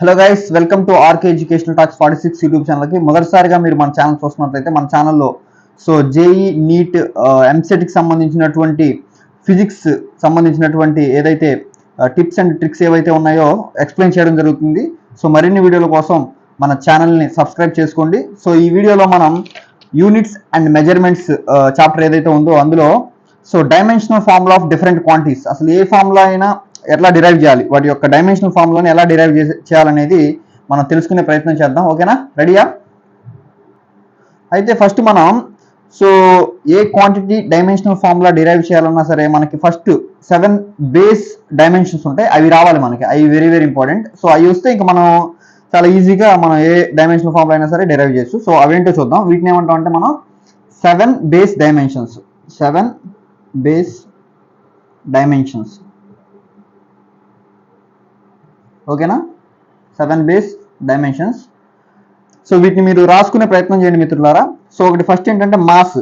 Hello guys, welcome to R K educational talks 46 YouTube ఛానల్కి. మొదటిసారిగా మీరు మన ఛానల్ చూస్తున్నట్లయితే మన ఛానల్లో జేఈ నీట్ ఎంసెట్కి సంబంధించినటువంటి ఫిజిక్స్ సంబంధించినటువంటి ఏదైతే టిప్స్ అండ్ ట్రిక్స్ ఏవైతే ఉన్నాయో ఎక్స్ప్లెయిన్ చేయడం జరుగుతుంది. మరిన్ని వీడియోల కోసం మన ఛానల్ని సబ్స్క్రైబ్ చేసుకోండి. ఈ వీడియోలో మనం యూనిట్స్ అండ్ మెజర్మెంట్స్ చాప్టర్ ఏదైతే ఉందో అందులో dimensional formula of different quantities, అసలు ఏ ఫార్ములా అయినా ఎట్లా డిరైవ్ చేయాలి, వాటి యొక్క డైమెన్షనల్ ఫార్ములాని ఎలా డిరైవ్ చేయాలనేది మనం తెలుసుకునే ప్రయత్నం చేద్దాం. ఓకేనా, రెడీయా? అయితే ఫస్ట్ మనం ఏ క్వాంటిటీ డైమెన్షనల్ ఫార్ములా డిరైవ్ చేయాలన్నా సరే మనకి ఫస్ట్ 7 బేస్ డైమెన్షన్స్ ఉంటాయి, అవి రావాలి మనకి. అవి వెరీ వెరీ ఇంపార్టెంట్. అవి వస్తే ఇంకా మనం చాలా ఈజీగా మనం ఏ డైమెన్షనల్ ఫార్ములా అయినా సరే డిరైవ్ చేయొచ్చు. అవేంటో చూద్దాం. వీటిని ఏమంటాం అంటే మనం 7 బేస్ డైమెన్షన్స్. 7 base dimensions. ఓకేనా, 7 బేస్ డైమెన్షన్స్. వీటిని మీరు రాసుకునే ప్రయత్నం చేయండి మిత్రులారా. ఒకటి ఫస్ట్ ఏంటంటే మాస్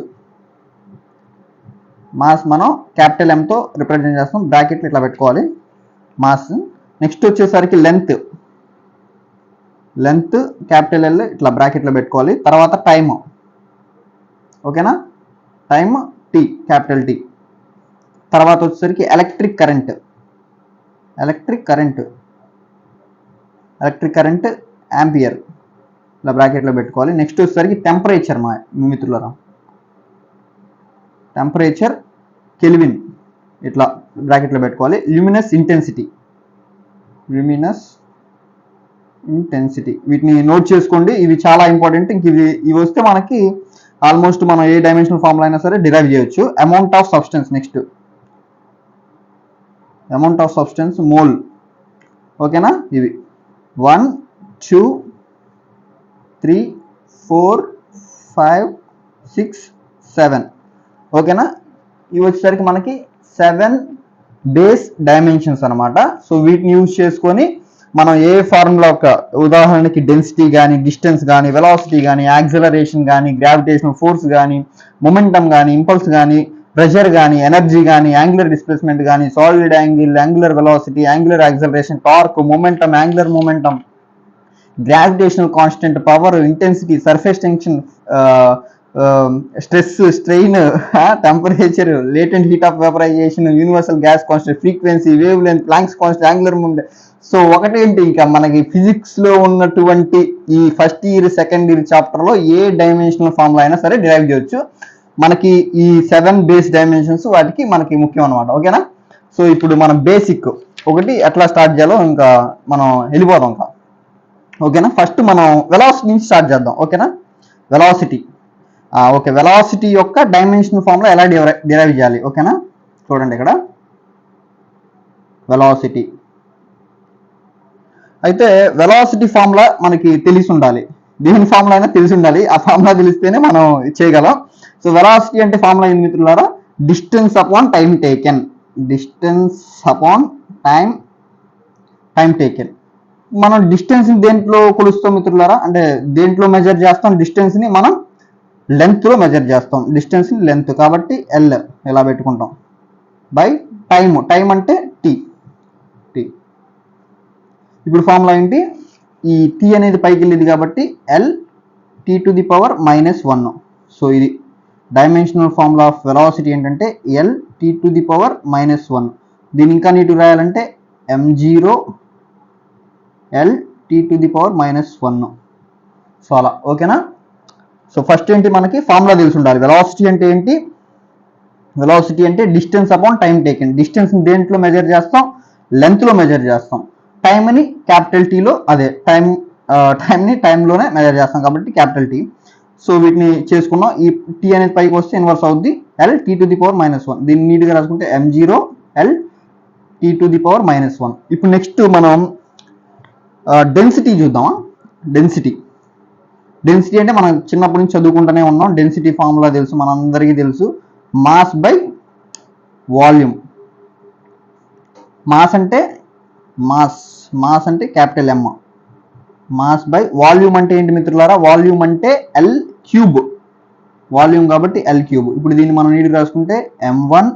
మనం క్యాపిటల్ ఎంతో రిప్రజెంట్ చేస్తాం, బ్రాకెట్లు ఇట్లా పెట్టుకోవాలి, మాస్. నెక్స్ట్ వచ్చేసరికి లెంత్ క్యాపిటల్ ఎల్ ఇట్లా బ్రాకెట్లో పెట్టుకోవాలి. తర్వాత టైమ్, ఓకేనా, టైమ్ టీ, క్యాపిటల్ టీ. తర్వాత వచ్చేసరికి ఎలక్ట్రిక్ కరెంట్ యాంపియర్, ఇలా బ్రాకెట్లో పెట్టుకోవాలి. నెక్స్ట్ వచ్చేసరికి టెంపరేచర్ మిత్రులారా, టెంపరేచర్ కెల్విన్, ఇట్లా బ్రాకెట్లో పెట్టుకోవాలి. ల్యూమినస్ ఇంటెన్సిటీ, వీటిని నోట్ చేసుకోండి, ఇవి చాలా ఇంపార్టెంట్. ఇవి వస్తే మనకి ఆల్మోస్ట్ మనం ఏ డైమెన్షనల్ ఫార్ములా అయినా సరే డిరైవ్ చేయొచ్చు. Amount of substance, next amount of substance mole. ఓకేనా, ఇవి 1 2 3 4 5 6 7. ఓకేనా, ఇవి వచ్చేసరికి మనకి 7 బేస్ డైమెన్షన్స్ అనమాట. వీటిని యూజ్ చేసుకొని మనం ఏ ఫార్ములా యొక్క, ఉదాహరణకి డెన్సిటీ కానీ, డిస్టెన్స్ కానీ, వెలాసిటీ కానీ, యాక్సిలరేషన్ కానీ, గ్రావిటేషనల్ ఫోర్స్ కానీ, మొమెంటం కానీ, ఇంపల్స్ కానీ, ప్రెషర్ కానీ, ఎనర్జీ కానీ, యాంగులర్ డిస్ప్లేస్మెంట్ కానీ, solid angle, angular velocity, angular acceleration, torque, momentum, angular momentum, gravitational constant, power, intensity, surface tension, stress, strain, temperature, latent heat of vaporisation, universal gas constant, frequency, wavelength, Planck's constant, angular moment. ఒకటేంటి, ఇంకా మనకి physics లో ఉన్నటువంటి ఈ first year second year chapter లో ఏ dimensional formula అయినా సరే డిరైవ్ చేయొచ్చు. మనకి ఈ 7 బేస్ డైమెన్షన్స్ వాటికి మనకి ముఖ్యం అనమాట. ఓకేనా, ఇప్పుడు మనం బేసిక్ ఒకటి ఎట్లా స్టార్ట్ చేయాలో ఇంకా మనం వెళ్ళిపోదాం ఇంకా. ఓకేనా, ఫస్ట్ మనం వెలాసిటీ నుంచి స్టార్ట్ చేద్దాం. ఓకేనా, వెలాసిటీ. వెలాసిటీ యొక్క డైమెన్షనల్ ఫార్ములా ఎలా డిరైవ్ చేయాలి. ఓకేనా, చూడండి ఇక్కడ వెలాసిటీ. అయితే వెలాసిటీ ఫార్ములా మనకి తెలిసి ఉండాలి, దేని ఫార్ములా అయినా తెలిసి ఉండాలి. ఆ ఫార్ములా తెలిస్తేనే మనం చేయగలం. వెలాసిటీ అంటే ఫార్ములా ఏంటి మిత్రులారా? Distance upon time taken. మనం డిస్టెన్స్ దేంట్లో కొలుస్తాం మిత్రులారా? అంటే దేంట్లో మెజర్ చేస్తాం? డిస్టెన్స్ ని మనం లెంత్ లో మెజర్ చేస్తాం. డిస్టెన్స్ ని లెంత్ కాబట్టి ఎల్ ఇలా పెట్టుకుంటాం బై టైం అంటే టీ. ఇప్పుడు ఫార్ములా ఏంటి? ఈ టీ అనేది పైకి వెళ్ళేది కాబట్టి L T to the power -1. ఇది డైమెన్షనల్ ఫార్ములా ఆఫ్ వెలాసిటీ ఏంటంటే L T to the power -1. దీని ఇంకా నీటు రాయాలంటే m0 L T to the power -1. అలా. ఓకేనా, ఫస్ట్ ఏంటి, మనకి ఫార్ములా తెలిసి ఉండాలి. వెలాసిటీ అంటే ఏంటి? వెలాసిటీ అంటే distance upon time taken. Distance దేంట్లో మెజర్ చేస్తాం? లెంత్ లో మెజర్ చేస్తాం. టైంని క్యాపిటల్ టీలో, అదే టైంని టైంలోనే మెజర్ చేస్తాం కాబట్టి క్యాపిటల్ టీ. వీటిని చేసుకున్నాం. ఈ టీ అనేది పైకి వస్తే ఇన్వర్స్ అవుద్ది, L T to the power -1. దీన్ని నీట్గా రాసుకుంటే m0 L T to the power -1. ఇప్పుడు నెక్స్ట్ మనం డెన్సిటీ చూద్దామా? డెన్సిటీ అంటే మనం చిన్నప్పటి నుంచి చదువుకుంటూనే ఉన్నాం. డెన్సిటీ ఫార్ములా తెలుసు, మనందరికీ తెలుసు. Mass by volume. మాస్ అంటే capital M. Mass by volume అంటే ఏంటి మిత్రులారా? వాల్యూమ్ అంటే ఎల్ క్యూబ్. వాల్యూమ్ కాబట్టి ఎల్ క్యూబ్. ఇప్పుడు దీన్ని మనం నీట్గా రాసుకుంటే m1,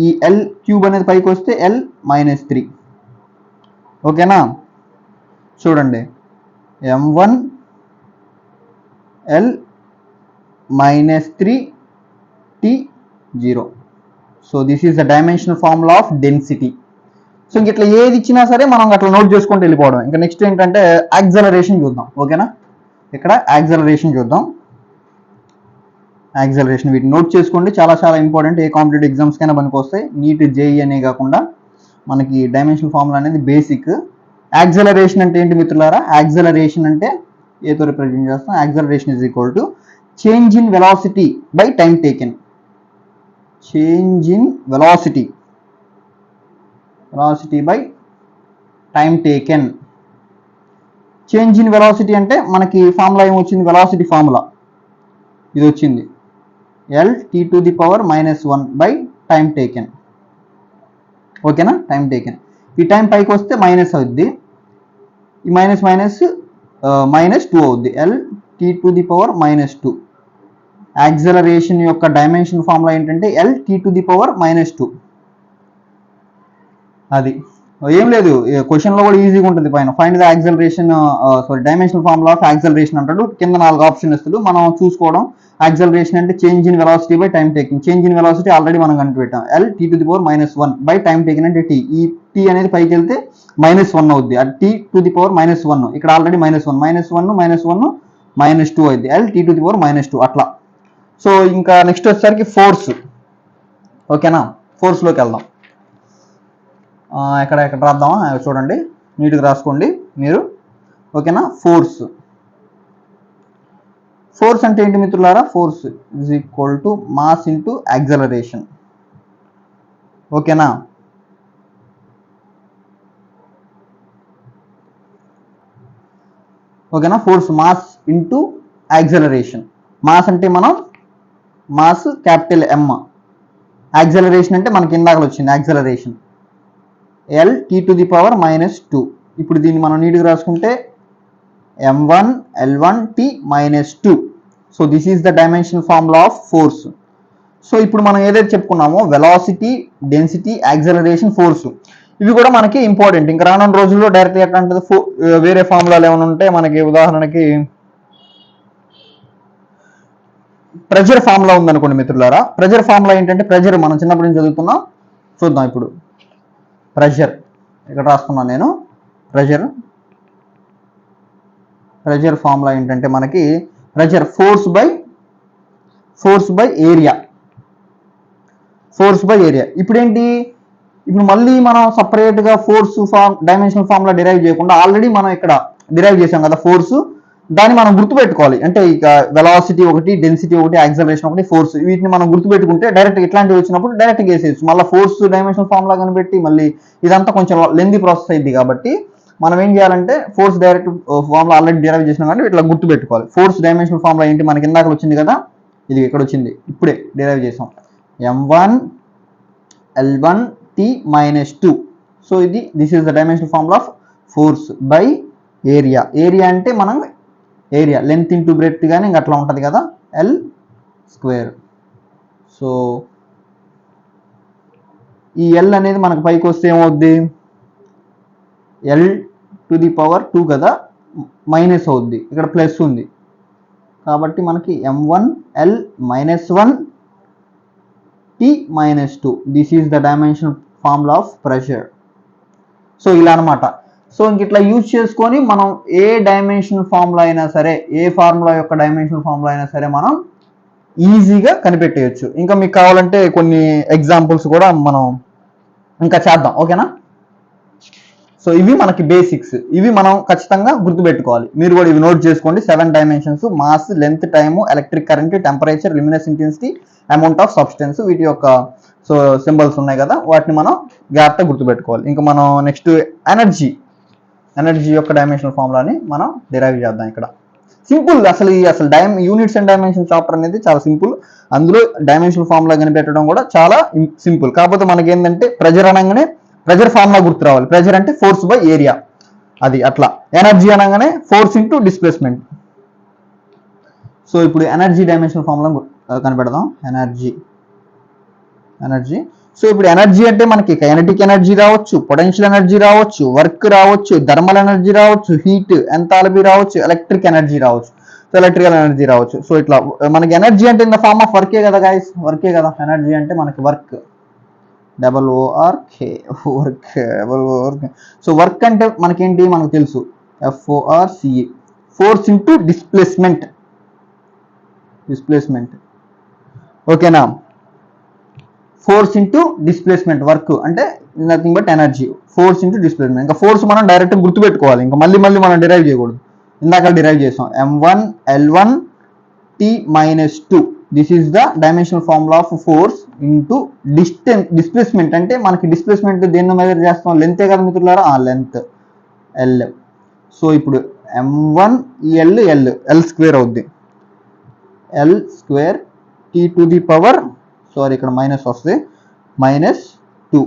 ఈ ఎల్ క్యూబ్ అనేది పైకి వస్తే L -3. ఓకేనా, చూడండి m1 L minus 3 T0. So this is the dimensional formula of density. So ఇంక ఇట్లా ఏది ఇచ్చినా సరే మనం అట్లా నోట్ చేసుకుంటూ వెళ్ళిపోవడం. ఇంకా నెక్స్ట్ ఏంటంటే యాక్సలరేషన్ చూద్దాం. ఓకేనా, ఇక్కడ యాక్సలరేషన్ చూద్దాం. యాక్సలరేషన్ వీటిని నోట్ చేసుకోండి, చాలా చాలా ఇంపార్టెంట్. ఏ కాంపిటేటివ్ ఎగ్జామ్స్ కైనా పనికి వస్తాయి. నీట్ జేఈ అనే కాకుండా మనకి డైమెన్షనల్ ఫార్ములా అనేది బేసిక్. యాక్సలరేషన్ అంటే ఏంటి మిత్రులారా? యాక్సలరేషన్ అంటే ఏతో రిప్రజెంట్ చేస్తాం. Acceleration is equal to change in velocity by time taken. Change in velocity by time taken. Change in velocity అంటే మనకి ఫార్ములా ఏమొచ్చింది? వెలాసిటీ ఫార్ములా ఇది వచ్చింది, L T⁻⁻1 by time taken. ఓకేనా, టైం టేకెన్. ఈ టైం పైకి వస్తే మైనస్ అవుద్ది, ఈ మైనస్ మైనస్ -2 అవుద్ది, L T⁻⁻2. యాక్సలరేషన్ యొక్క డైమెన్షన్ ఫార్ములా ఏంటంటే L T⁻⁻2. అది ఏం లేదు, క్వశ్చన్లో కూడా ఈజీగా ఉంటుంది. పైన find the acceleration dimensional formula of acceleration అంటాడు, కింద 4 ఆప్షన్ ఇస్తాడు, మనం చూసుకోవడం. యాక్సలరేషన్ అంటే change in velocity by time taking. Change in velocity already మనం కనిపెట్టాం, L T⁻⁻1 by time taking అంటే T. ఈ T అనేది పైకి వెళ్తే -1 అవుద్ది, అది T⁻⁻1. ఇక్కడ ఆల్రెడీ -1 -2 అవుద్ది, L T⁻⁻2 అట్లా. సో ఇంకా నెక్స్ట్ వచ్చేసరికి ఫోర్స్. ఓకేనా, ఫోర్స్లోకి వెళ్దాం. ఎక్కడ రాద్దామా? చూడండి, నీట్గా రాసుకోండి మీరు. ఓకేనా, ఫోర్స్. ఫోర్స్ అంటే ఏంటి మిత్రులారా? Force is equal to mass into acceleration. ఓకేనా, force mass into acceleration. Mass అంటే మనం మాస్ క్యాపిటల్ M, యాక్సలరేషన్ అంటే మనకి ఇందాకలు వచ్చింది యాక్సలరేషన్ L T⁻⁻2. ఇప్పుడు దీన్ని మనం నీట్గా రాసుకుంటే m1 L1 T-2. So this is the dimensional formula of force. So ఇప్పుడు మనం ఏదైతే చెప్పుకున్నామో వెలాసిటీ, డెన్సిటీ, యాక్సలరేషన్, ఫోర్స్, ఇవి కూడా మనకి ఇంపార్టెంట్. ఇంకా రానున్న రోజుల్లో డైరెక్ట్గా ఎట్లా అంటే వేరే ఫార్ములాలు ఏమైనా ఉంటే మనకి, ఉదాహరణకి ప్రెజర్ ఫార్ములా ఉందనుకోండి మిత్రులారా. ప్రెజర్ ఫార్ములా ఏంటంటే, ప్రెజర్ మనం చిన్నప్పటి నుంచి చదువుతున్నాం, చూద్దాం ఇప్పుడు. ప్రెజర్ ఇక్కడ రాసుకున్నాను నేను. ప్రెజర్ ఫార్ములా ఏంటంటే మనకి ప్రెజర్ ఫోర్స్ బై ఏరియా. ఇప్పుడు ఏంటి? ఇప్పుడు మళ్ళీ మనం సపరేట్గా ఫోర్స్ డైమెన్షనల్ ఫార్ములా డిరైవ్ చేయకుండా ఆల్రెడీ మనం ఇక్కడ డిరైవ్ చేసాం కదా ఫోర్స్. దాన్ని మనం గుర్తుపెట్టుకోవాలి. అంటే ఇక వెలాసిటీ ఒకటి, డెన్సిటీ ఒకటి, యాక్సలరేషన్ ఒకటి, ఫోర్స్, వీటిని మనం గుర్తుపెట్టుకుంటే డైరెక్ట్ ఇట్లాంటివి వచ్చినప్పుడు డైరెక్ట్గా వేసేయచ్చు. మళ్ళీ ఫోర్స్ డైమెన్షనల్ ఫార్ములా కనిపెట్టి మళ్ళీ ఇదంతా కొంచెం లెందీ ప్రాసెస్ అయింది. కాబట్టి మనం ఏం చేయాలంటే force direct formula already derive చేసినాం కాబట్టి ఇట్లా గుర్తుపెట్టుకోవాలి. ఫోర్స్ డైమెన్షనల్ ఫార్ములా ఏంటి? మనకి ఇందాక వచ్చింది కదా, ఇది ఇక్కడ వచ్చింది, ఇప్పుడే డిరైవ్ చేసాం, m1 L1 T-2. So this is the dimensional formula of force by area. Area అంటే మనం ఏరియా లెంత్ ఇంటూ బ్రెడ్త్ కానీ ఇంకా అట్లా ఉంటుంది కదా, L². సో ఈ L అనేది మనకు పైకి వస్తే ఏమవుద్ది? L⁻² కదా, మైనస్ అవుద్ది, ఇక్కడ ప్లస్ ఉంది కాబట్టి మనకి m1 L-1 T-2. This is the dimensional formula of pressure. So ఇలా అనమాట. సో ఇంక ఇట్లా యూజ్ చేసుకొని మనం ఏ డైమెన్షనల్ ఫార్ములా అయినా సరే, ఏ ఫార్ములా యొక్క డైమెన్షనల్ ఫార్ములా అయినా సరే మనం ఈజీగా కనిపెట్టేయచ్చు. ఇంకా మీకు కావాలంటే కొన్ని ఎగ్జాంపుల్స్ కూడా మనం ఇంకా చేద్దాం. ఓకేనా, సో ఇవి మనకి బేసిక్స్, ఇవి మనం ఖచ్చితంగా గుర్తుపెట్టుకోవాలి. మీరు కూడా ఇవి నోట్ చేసుకోండి. 7 dimensions: mass, length, time, electric current, temperature, luminous intensity, amount of substance, వీటి యొక్క సో సింబల్స్ ఉన్నాయి కదా, వాటిని మనం జాగ్రత్తగా గుర్తుపెట్టుకోవాలి. ఇంకా మనం నెక్స్ట్ ఎనర్జీ యొక్క డైమెన్షనల్ ఫార్ములాని మనం డిరైవ్ చేద్దాం. ఇక్కడ సింపుల్, అసలు యూనిట్స్ అండ్ డైమెన్షన్ చాప్టర్ అనేది చాలా సింపుల్. అందులో డైమెన్షనల్ ఫార్ములా కనిపెట్టడం కూడా చాలా సింపుల్. కాకపోతే మనకి ఏంటంటే ప్రెజర్ అనగానే ప్రెజర్ ఫార్ములా గుర్తు రావాలి. ప్రెజర్ అంటే ఫోర్స్ బై ఏరియా, అది అట్లా. ఎనర్జీ అనగానే ఫోర్స్ ఇంటూ డిస్ప్లేస్మెంట్. సో ఇప్పుడు ఎనర్జీ డైమెన్షనల్ ఫార్ములా కనిపెడదాం. ఎనర్జీ. సో ఇప్పుడు ఎనర్జీ అంటే మనకి కైనటిక్ ఎనర్జీ రావచ్చు, పొటెన్షియల్ ఎనర్జీ రావచ్చు, వర్క్ రావచ్చు, థర్మల్ ఎనర్జీ రావచ్చు, హీట్ ఎంథాల్పీ రావచ్చు, ఎలక్ట్రిక్ ఎనర్జీ రావచ్చు, సో ఎలక్ట్రికల్ ఎనర్జీ రావచ్చు. సో ఇట్లా మనకి ఎనర్జీ అంటే ఇన్ ద ఫార్మ్ ఆఫ్ వర్కే కదా గైస్, వర్కే కదా ఎనర్జీ అంటే మనకి వర్క్, డబ్ల్యూఓఆర్కే వర్క్, డబ్ల్యూఓఆర్కే. సో వర్క్ అంటే మనకేంటి మనకు తెలుసు, ఎఫ్ఓఆర్సిఈ, ఫోర్స్ ఇంటూ డిస్ప్లేస్మెంట్, డిస్ప్లేస్మెంట్ ఓకేనా. ఫోర్స్ ఇంటూ డిస్ప్లేస్మెంట్, వర్క్ అంటే nothing but energy, force into displacement. ఇంకా ఫోర్స్ మనం డైరెక్ట్ గుర్తుపెట్టుకోవాలి, ఇంకా మళ్ళీ మనం డిరైవ్ చేయకూడదు, ఇందాక డిరైవ్ చేసాం. m1 l1 t minus 2, this is the dimensional formula of force into displacement. అంటే మనకి డిస్ప్లేస్మెంట్ దేన్ని మెజర్ చేస్తాం, లెంతే కదా మిత్రులారా, లెంత్ ఎల్. సో ఇప్పుడు m1 ఎల్ స్క్వేర్ అవుద్ది, L square T to the power, sorry ఇక్కడ మైనస్ వస్తుంది, -2.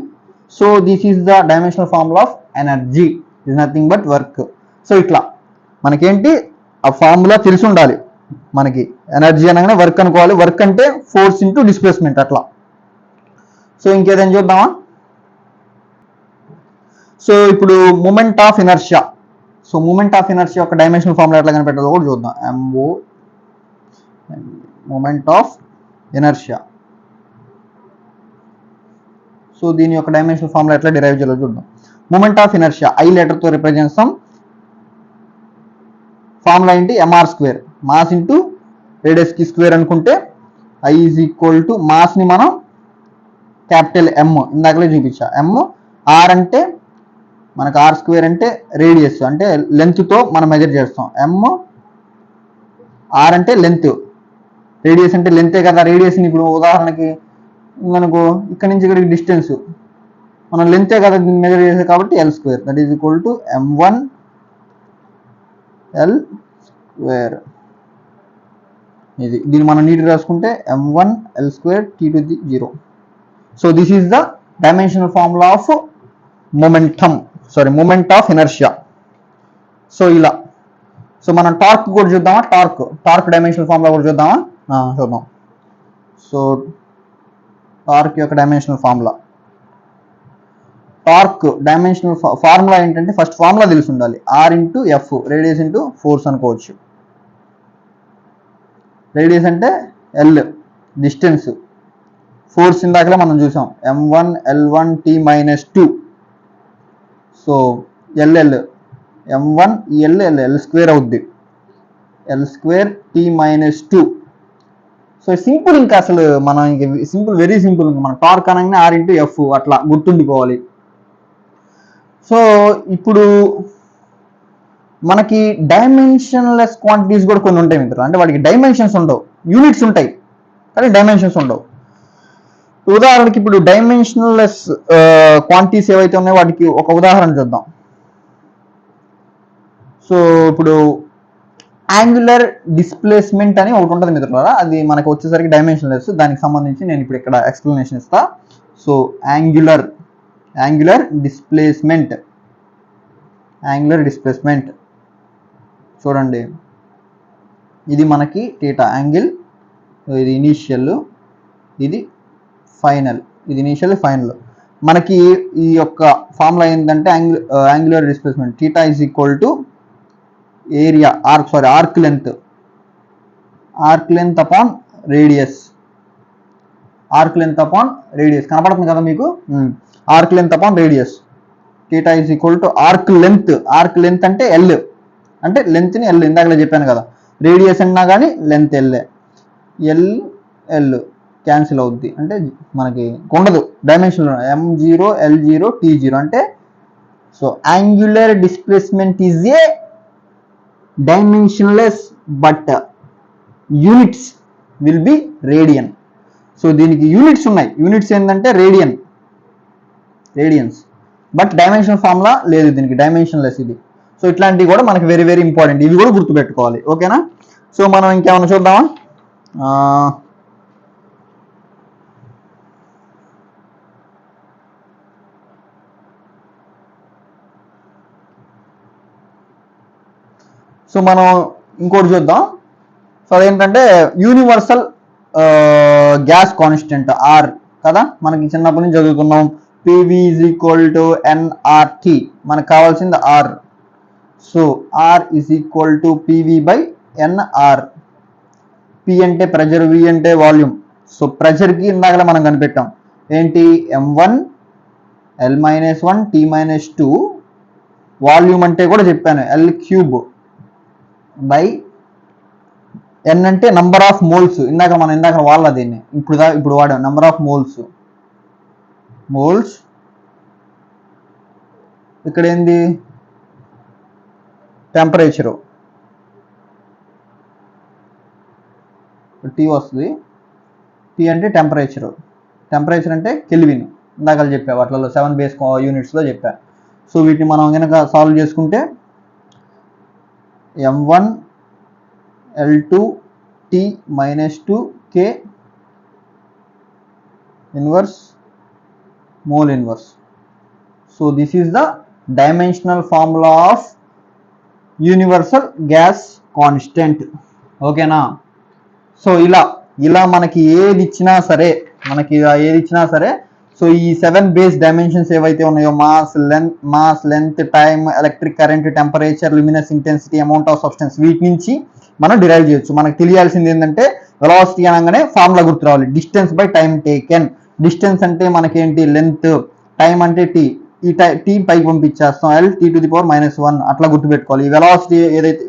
So this is the dimensional formula of energy, is nothing but work. So ఇట్లా మనకేంటి ఆ ఫార్ములా తెలిసి ఉండాలి, మనకి ఎనర్జీ అనగానే వర్క్ అనుకోవాలి, వర్క్ అంటే ఫోర్స్ ఇంటూ డిస్ప్లేస్మెంట్ అట్లా. సో ఇంకేదైనా చూద్దామా. సో ఇప్పుడు moment of inertia, so moment of inertia యొక్క డైమెన్షనల్ ఫార్ములా ఎట్లా కనిపెట్టాలో కూడా చూద్దాం. M O moment of inertia, so దీని యొక్క డైమెన్షనల్ ఫార్ములా ఎట్లా డిరైవ్ చేయాలో చూద్దాం. Moment of inertia I letter తో రిప్రజెంట్ చేస్తాం. ఫార్ములా ఏంటి, M R square, mass into radius కి స్క్వేర్ అనుకుంటే I is equal to mass ని మనం క్యాపిటల్ ఎమ్, ఇందాకలే చూపించా, ఎమ్. ఆర్ అంటే మనకు ఆర్ స్క్వేర్ అంటే రేడియస్, అంటే లెంత్ తో మనం మెజర్ చేస్తాం. ఎమ్ ఆర్ అంటే లెంత్, రేడియస్ అంటే లెంతే కదా. రేడియస్ని ఇప్పుడు ఉదాహరణకి మనకు ఇక్కడ నుంచి ఇక్కడికి డిస్టెన్స్, మనం లెంతే కదా దీన్ని మెజర్ చేసేది, కాబట్టి L square, that is equal to m1 L square. ఇది దీన్ని మనం నీట్ రాసుకుంటే m1 L square T to the 0. So this is the dimensional formula of momentum, sorry moment of inertia. So ఇలా. సో మనం torque కూడా చూద్దామా, torque dimensional formula కూడా చూద్దామా, చూద్దాం. సో టార్క్ యొక్క dimensional formula, torque dimensional formula ఏంటంటే first formula తెలిసి ఉండాలి, R into F, radius into force అనుకోవచ్చు. రేడియస్ అంటే ఎల్ డిస్టెన్స్, ఫోర్స్ ఇందాకలే మనం చూసాం m1 l1 t -2. So L m1 L square అవుద్ది, L square t -2. So simple, ఇంకా అసలు మనం ఇంక సింపుల్, వెరీ సింపుల్. ఇంకా మన టార్క్ అనగానే ఆర్ ఇంటూ ఎఫ్ అట్లా గుర్తుండిపోవాలి. సో ఇప్పుడు మనకి డైమెన్షన్లెస్ క్వాంటిటీస్ కూడా కొన్ని ఉంటాయి మిత్రులు, అంటే వాటికి డైమెన్షన్స్ ఉండవు, యూనిట్స్ ఉంటాయి కానీ డైమెన్షన్స్ ఉండవు. ఉదాహరణకి ఇప్పుడు డైమెన్షనల్లెస్ క్వాంటిటీస్ ఏవైతే ఉన్నాయో వాటికి ఒక ఉదాహరణ చూద్దాం. సో ఇప్పుడు యాంగులర్ డిస్ప్లేస్మెంట్ అని ఒకటి ఉంటుంది మిత్రులారా, అది మనకు వచ్చేసరికి డైమెన్షన్లెస్, దానికి సంబంధించి నేను ఇప్పుడు ఇక్కడ ఎక్స్ప్లెనేషన్ ఇస్తా. సో యాంగులర్ డిస్ప్లేస్మెంట్ చూడండి, ఇది మనకి థీటా యాంగిల్, ఇది ఇనీషియల్, ఇది ఫైనల్, ఇది ఇనీషియల్ ఫైనల్. మనకి ఈ యొక్క ఫార్ములా ఏంటంటే angular displacement theta is equal to area arc length upon radius, కనపడుతుంది కదా మీకు, arc length upon radius. Theta is equal to arc length అంటే ఎల్, అంటే లెంత్ ని ఎల్, ఇందాకలే చెప్పాను కదా, రేడియస్ అన్నా కానీ లెంత్ ఎల్ క్యాన్సిల్ అవుద్ది, అంటే మనకి ఉండదు డైమెన్షన్, m0 l0 t0 అంటే. So angular displacement is a dimensionless but units will be radian. So దీనికి యూనిట్స్ ఉన్నాయి, యూనిట్స్ ఏంటంటే రేడియన్స్, బట్ డైమెన్షనల్ ఫార్ములా లేదు దీనికి, డైమెన్షన్లెస్ ఇది. సో ఇట్లాంటివి కూడా మనకి వెరీ వెరీ ఇంపార్టెంట్, ఇవి కూడా గుర్తుపెట్టుకోవాలి, ఓకేనా. సో మనం ఇంకేమైనా చూద్దామా. సో మనం ఇంకోటి చూద్దాం. సో అదేంటంటే యూనివర్సల్ గ్యాస్ కాన్స్టెంట్ ఆర్ కదా, మనకి చిన్నప్పటి నుంచి చదువుకున్నాం. P V is equal to N R T, మనకు కావాల్సింది R. So R is equal to P V by N R. P అంటే ప్రెజర్, వి అంటే వాల్యూమ్. సో ప్రెజర్కి ఇందాకలే మనం కనిపెట్టాం ఏంటి, M1 L-1 T-2. వాల్యూమ్ అంటే కూడా చెప్పాను L³ బై ఎన్ అంటే నంబర్ ఆఫ్ మోల్స్. ఇందాక వాళ్ళ దీన్ని ఇప్పుడు వాడాం నంబర్ ఆఫ్ మోల్స్. ఇక్కడ ఏంది, టెంపరేచరు టీ వస్తుంది. టీ అంటే టెంపరేచర్ అంటే కెల్విన్. ఇందాక చెప్పా వాటిలో 7 బేస్ యూనిట్స్లో చెప్పా. సో వీటిని మనం కనుక సాల్వ్ చేసుకుంటే M1 L2 T-2 K inverse mole inverse. So this is the dimensional formula of universal gas constant. ఓకేనా? సో ఇలా మనకి ఏది ఇచ్చినా సరే సో ఈ 7 బేస్ డైమెన్షన్స్ ఏవైతే ఉన్నాయో, mass length time electric current temperature luminous intensity amount of substance, వీటి నుంచి మనం డిరైవ్ చేయొచ్చు. మనకు తెలియాల్సింది ఏంటంటే వెలాసిటీ అనగానే ఫార్ములా గుర్తు రావాలి, distance by time taken. Distance అంటే మనకేంటి లెంత్, టైం అంటే టీ, ఈ టీ పైకి పంపించేస్తాం L(T⁻⁻1) అట్లా గుర్తుపెట్టుకోవాలి. ఈ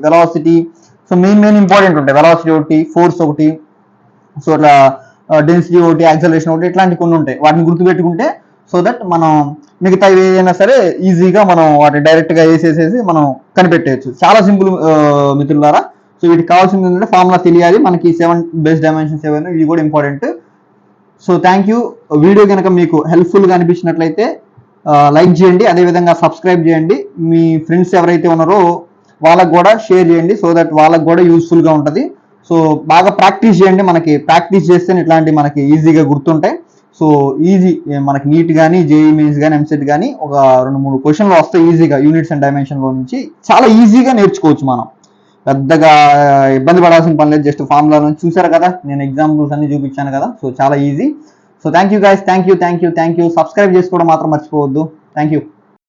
వెలాసిటీ సో మెయిన్ ఇంపార్టెంట్ ఉంటాయి. వెలాసిటీ ఒకటి, ఫోర్స్ ఒకటి, సో అట్లా డెన్సిటీ ఒకటి, యాక్సలరేషన్ ఒకటి, ఇట్లాంటి కొన్ని ఉంటాయి. వాటిని గుర్తుపెట్టుకుంటే సో దట్ మనం మిగతా ఏదైనా సరే ఈజీగా మనం వాటిని డైరెక్ట్గా వేసేసేసి మనం కనిపెట్టేయచ్చు. చాలా సింపుల్ మిత్రులారా. సో వీటికి కావాల్సింది ఏంటంటే ఫార్ములా తెలియాలి. మనకి 7 బేస్ డైమెన్షన్స్ ఏవైనా ఇవి కూడా important. So thank you. Video కనుక మీకు హెల్ప్ఫుల్గా అనిపించినట్లయితే లైక్ చేయండి, అదేవిధంగా సబ్స్క్రైబ్ చేయండి. మీ ఫ్రెండ్స్ ఎవరైతే ఉన్నారో వాళ్ళకు కూడా షేర్ చేయండి, సో దట్ వాళ్ళకు కూడా యూస్ఫుల్గా ఉంటుంది. సో బాగా ప్రాక్టీస్ చేయండి. మనకి ప్రాక్టీస్ చేస్తే ఇట్లాంటివి మనకి ఈజీగా గుర్తుంటాయి. సో ఈజీ మనకి నీట్ కానీ, జేఈ మెయిన్స్ కానీ, ఎంసెట్ కానీ ఒక 2-3 క్వశ్చన్లు వస్తాయి ఈజీగా యూనిట్స్ అండ్ డైమెన్షన్లో నుంచి. చాలా ఈజీగా నేర్చుకోవచ్చు మనం, పెద్దగా ఇబ్బంది పడాల్సిన పని లేదు. జస్ట్ ఫార్ములా నుంచి చూసారు కదా, నేను ఎగ్జాంపుల్స్ అన్ని చూపించాను కదా. సో చాలా easy. So thank you guys, thank you. Subscribe చేసుకోవడం మాత్రం మర్చిపోవద్దు. Thank you.